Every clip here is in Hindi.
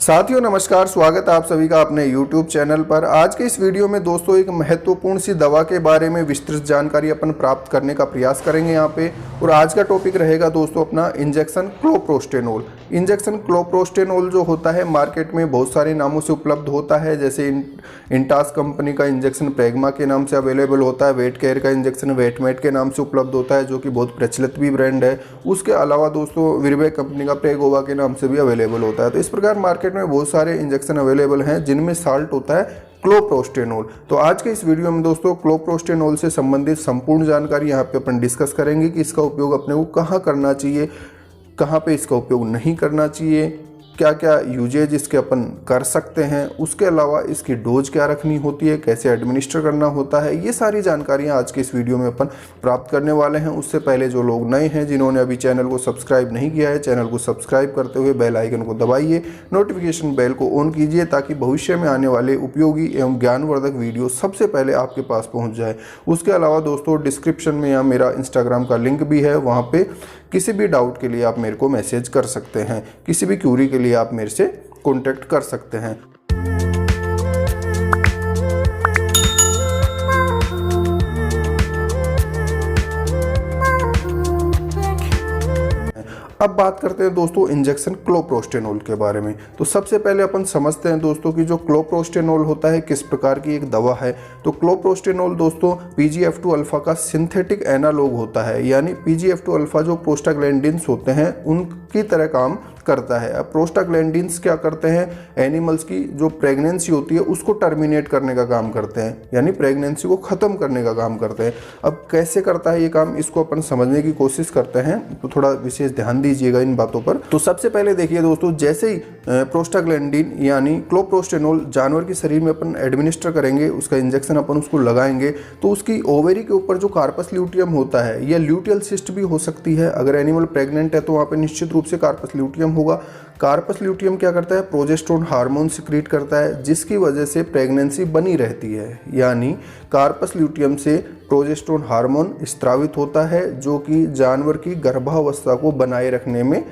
साथियों नमस्कार, स्वागत है आप सभी का अपने YouTube चैनल पर। आज के इस वीडियो में दोस्तों एक महत्वपूर्ण सी दवा के बारे में विस्तृत जानकारी अपन प्राप्त करने का प्रयास करेंगे यहाँ पे। और आज का टॉपिक रहेगा दोस्तों अपना इंजेक्शन क्लोप्रोस्टेनोल। इंजेक्शन क्लोप्रोस्टेनोल जो होता है मार्केट में बहुत सारे नामों से उपलब्ध होता है, जैसे इंटास कंपनी का इंजेक्शन प्रेग्मा के नाम से अवेलेबल होता है, वेट केयर का इंजेक्शन वेटमेट के नाम से उपलब्ध होता है जो कि बहुत प्रचलित भी ब्रांड है। उसके अलावा दोस्तों विरबैक कंपनी का प्रेगोवा के नाम से भी अवेलेबल होता है। तो इस प्रकार मार्केट में बहुत सारे इंजेक्शन अवेलेबल हैं जिनमें साल्ट होता है क्लोप्रोस्टेनोल। तो आज के इस वीडियो में दोस्तों क्लोप्रोस्टेनोल से संबंधित संपूर्ण जानकारी यहाँ पे अपन डिस्कस करेंगे कि इसका उपयोग अपने को कहाँ करना चाहिए, कहाँ पे इसका उपयोग नहीं करना चाहिए, क्या क्या यूजेज इसके अपन कर सकते हैं, उसके अलावा इसकी डोज क्या रखनी होती है, कैसे एडमिनिस्टर करना होता है। ये सारी जानकारियाँ आज के इस वीडियो में अपन प्राप्त करने वाले हैं। उससे पहले जो लोग नए हैं, जिन्होंने अभी चैनल को सब्सक्राइब नहीं किया है, चैनल को सब्सक्राइब करते हुए बेल आइकन को दबाइए, नोटिफिकेशन बेल को ऑन कीजिए ताकि भविष्य में आने वाले उपयोगी एवं ज्ञानवर्धक वीडियो सबसे पहले आपके पास पहुँच जाए। उसके अलावा दोस्तों डिस्क्रिप्शन में यहाँ मेरा इंस्टाग्राम का लिंक भी है, वहाँ पे किसी भी डाउट के लिए आप मेरे को मैसेज कर सकते हैं, किसी भी क्यूरी के लिए आप मेरे से कॉन्टेक्ट कर सकते हैं। अब बात करते हैं दोस्तों इंजेक्शन क्लोप्रोस्टेनोल के बारे में। तो सबसे पहले अपन समझते हैं दोस्तों कि जो क्लोप्रोस्टेनोल होता है किस प्रकार की एक दवा है। तो क्लोप्रोस्टेनोल दोस्तों PGF2 अल्फा का सिंथेटिक एनालॉग होता है, यानी PGF2 अल्फा जो प्रोस्टाग्लैंडिन्स होते हैं उनकी तरह काम करता है। अब प्रोस्टाग्लैंडिन्स क्या करते हैं, एनिमल्स की जो प्रेगनेंसी होती है उसको टर्मिनेट करने का काम करते हैं, यानी प्रेगनेंसी को ख़त्म करने का काम करते हैं। अब कैसे करता है ये काम, इसको अपन समझने की कोशिश करते हैं, तो थोड़ा विशेष ध्यान दीजिएगा इन बातों पर। तो सबसे पहले देखिए दोस्तों, जैसे ही प्रोस्टाग्लैंडिन यानी क्लोप्रोस्टेनोल जानवर के शरीर में अपन एडमिनिस्टर करेंगे, उसका इंजेक्शन अपन उसको लगाएंगे, तो उसकी ओवेरी के ऊपर जो कार्पस ल्यूटियम होता है या ल्यूटियल सिस्ट भी हो सकती है। अगर एनिमल प्रेग्नेंट है तो वहाँ पे निश्चित रूप से कार्पस ल्यूटियम होगा। कार्पस ल्यूटियम क्या करता है, प्रोजेस्टेरोन हार्मोन सिक्रीट करता है, जिसकी वजह से प्रेगनेंसी बनी रहती है। यानी कार्पस ल्यूटियम से प्रोजेस्टेरोन हार्मोन स्त्रावित होता है जो कि जानवर की गर्भावस्था को बनाए रखने में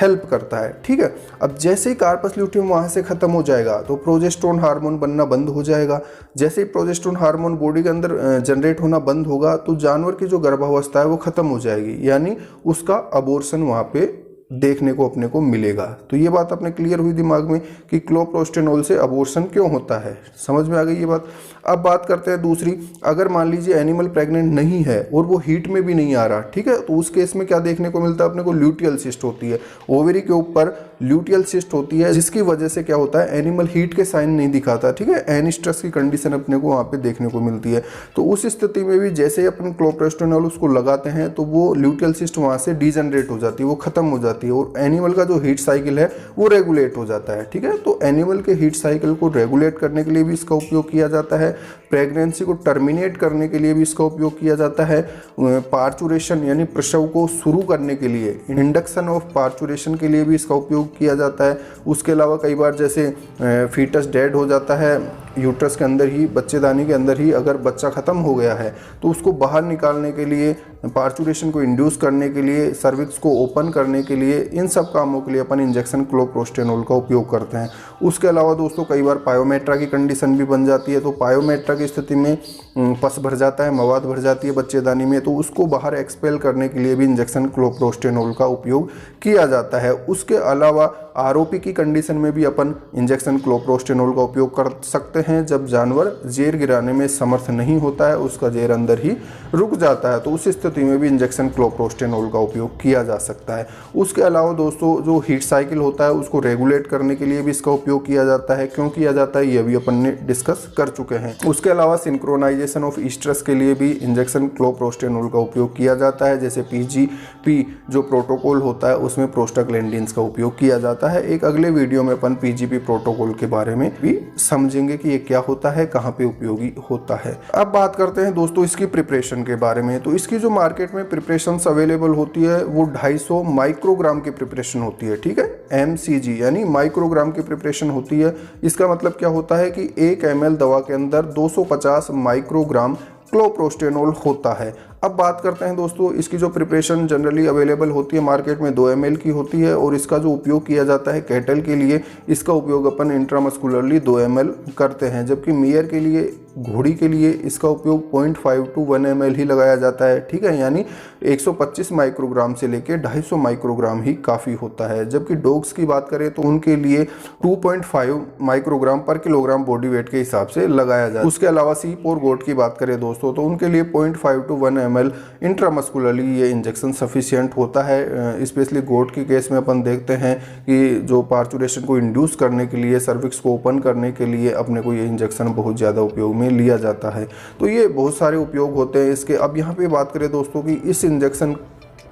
हेल्प करता है। ठीक है, अब जैसे ही कार्पस ल्यूटियम वहाँ से खत्म हो जाएगा तो प्रोजेस्टेरोन हार्मोन बनना बंद हो जाएगा। जैसे ही प्रोजेस्टेरोन हार्मोन बॉडी के अंदर जनरेट होना बंद होगा तो जानवर की जो गर्भावस्था है वो खत्म हो जाएगी, यानी उसका अबॉर्शन वहाँ पे देखने को अपने को मिलेगा। तो ये बात अपने क्लियर हुई दिमाग में कि क्लोप्रोस्टेनोल से अबॉर्शन क्यों होता है, समझ में आ गई ये बात। अब बात करते हैं दूसरी, अगर मान लीजिए एनिमल प्रेग्नेंट नहीं है और वो हीट में भी नहीं आ रहा, ठीक है, तो उस केस में क्या देखने को मिलता है अपने को, ल्यूटियल सिस्ट होती है, ओवेरी के ऊपर ल्यूटियल सिस्ट होती है, जिसकी वजह से क्या होता है एनिमल हीट के साइन नहीं दिखाता। ठीक है, एनिस्ट्रस की कंडीशन अपने को वहाँ पे देखने को मिलती है। तो उस स्थिति में भी जैसे ही अपन क्लोप्रोस्टेनोल उसको लगाते हैं तो वो ल्यूटियल सिस्ट वहाँ से डीजनरेट हो जाती है, वो खत्म हो जाती है और एनिमल का जो हीट साइकिल है वो रेगुलेट हो जाता है। ठीक है, तो एनिमल के हीट साइकिल को रेगुलेट करने के लिए भी इसका उपयोग किया जाता है, प्रेगनेंसी को टर्मिनेट करने के लिए भी इसका उपयोग किया जाता है, पार्चुरेशन यानी प्रसव को शुरू करने के लिए, इंडक्शन ऑफ पार्चुरेशन के लिए भी इसका उपयोग किया जाता है। उसके अलावा कई बार जैसे फीटस डेड हो जाता है यूट्रस के अंदर ही, बच्चेदानी के अंदर ही अगर बच्चा ख़त्म हो गया है तो उसको बाहर निकालने के लिए, पार्चुरेशन को इंड्यूस करने के लिए, सर्विक्स को ओपन करने के लिए, इन सब कामों के लिए अपन इंजेक्शन क्लोप्रोस्टेनोल का उपयोग करते हैं। उसके अलावा दोस्तों कई बार पायोमेट्रा की कंडीशन भी बन जाती है, तो पायोमेट्रा की स्थिति में पस भर जाता है, मवाद भर जाती है बच्चेदानी में, तो उसको बाहर एक्सपेल करने के लिए भी इंजेक्शन क्लोप्रोस्टेनोल का उपयोग किया जाता है। उसके अलावा आरओपी की कंडीशन में भी अपन इंजेक्शन क्लोप्रोस्टेनोल का उपयोग कर सकते हैं, जब जानवर जेर गिराने में समर्थ नहीं होता है, उसका जेर अंदर ही रुक जाता है, तो उस स्थिति में भी इंजेक्शन क्लोप्रोस्टेनोल का उपयोग किया जा सकता है। उसके अलावा दोस्तों जो हीट साइकिल होता है उसको रेगुलेट करने के लिए भी इसका उपयोग किया जाता है। क्यों किया जाता है ये भी अपन ने डिस्कस कर चुके हैं। उसके अलावा सिंक्रोनाइजेशन ऑफ ईस्ट्रस के लिए भी इंजेक्शन क्लोप्रोस्टेनोल का उपयोग किया जाता है, जैसे PGP जो प्रोटोकॉल होता है उसमें प्रोस्टाग्लैंडिन्स का उपयोग किया जाता है। एक अगले वीडियो में अपन PGP प्रोटोकॉल के बारे में भी समझेंगे कि ये क्या होता है, कहाँ पे उपयोगी होता है। अब बात करते हैं दोस्तों इसकी प्रिपरेशन के बारे में। तो इसकी जो मार्केट में प्रिपरेशंस अवेलेबल होती है वो 250 माइक्रोग्राम की प्रिपरेशन होती है। ठीक है, MCG यानी माइक्रोग्राम की प्रिपरेशन होती है। इसका मतलब क्या होता है कि 1 ml दवा के अंदर 250 माइक्रोग्राम क्लोप्रोस्टेनोल होता है। अब बात करते हैं दोस्तों, इसकी जो प्रिपरेशन जनरली अवेलेबल होती है मार्केट में 2 ml की होती है, और इसका जो उपयोग किया जाता है कैटल के लिए, इसका उपयोग अपन इंट्रामस्कुलरली 2 ml करते हैं, जबकि मेयर के लिए, घोड़ी के लिए इसका उपयोग 0.5 to 1 ml ही लगाया जाता है। ठीक है, यानी 125 माइक्रोग्राम से लेके 250 माइक्रोग्राम ही काफ़ी होता है। जबकि डॉग्स की बात करें तो उनके लिए 2.5 माइक्रोग्राम पर किलोग्राम बॉडी वेट के हिसाब से लगाया जाता है। उसके अलावा सीप और गोट की बात करें दोस्तों तो उनके लिए 0.5 to 1 ml इंट्रामस्कुलरली ये इंजेक्शन सफिशिएंट होता है। स्पेशली गोट के केस में अपन देखते हैं कि जो पार्चुरेशन को इंड्यूस करने के लिए, सर्विक्स को ओपन करने के लिए अपने को ये इंजेक्शन बहुत ज़्यादा उपयोग में लिया जाता है। तो ये बहुत सारे उपयोग होते हैं इसके। अब यहाँ पे बात करें दोस्तों कि इस इंजेक्शन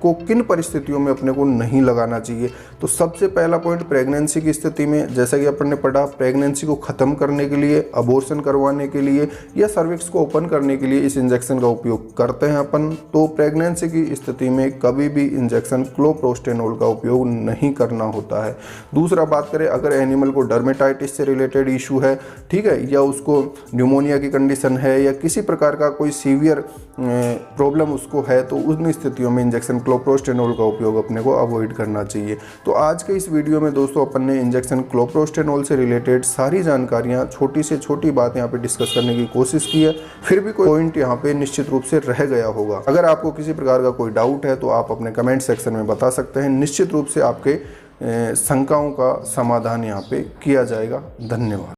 को किन परिस्थितियों में अपने को नहीं लगाना चाहिए, तो सबसे पहला पॉइंट, प्रेगनेंसी की स्थिति में, जैसा कि अपन ने पढ़ा, प्रेगनेंसी को ख़त्म करने के लिए, अबॉर्शन करवाने के लिए या सर्विक्स को ओपन करने के लिए इस इंजेक्शन का उपयोग करते हैं अपन। तो प्रेगनेंसी की स्थिति में कभी भी इंजेक्शन क्लोप्रोस्टेनोल का उपयोग नहीं करना होता है। दूसरा बात करें, अगर एनिमल को डर्मेटाइटिस से रिलेटेड इशू है, ठीक है, या उसको न्यूमोनिया की कंडीशन है या किसी प्रकार का कोई सीवियर प्रॉब्लम उसको है, तो उन स्थितियों में इंजेक्शन क्लोप्रोस्टेनोल का उपयोग अपने को अवॉइड करना चाहिए। तो आज के इस वीडियो में दोस्तों अपन ने इंजेक्शन क्लोप्रोस्टेनोल से रिलेटेड सारी जानकारियां, छोटी से छोटी बात यहाँ पे डिस्कस करने की कोशिश की है। फिर भी कोई पॉइंट यहाँ पे निश्चित रूप से रह गया होगा। अगर आपको किसी प्रकार का कोई डाउट है तो आप अपने कमेंट सेक्शन में बता सकते हैं। निश्चित रूप से आपके शंकाओं का समाधान यहाँ पे किया जाएगा। धन्यवाद।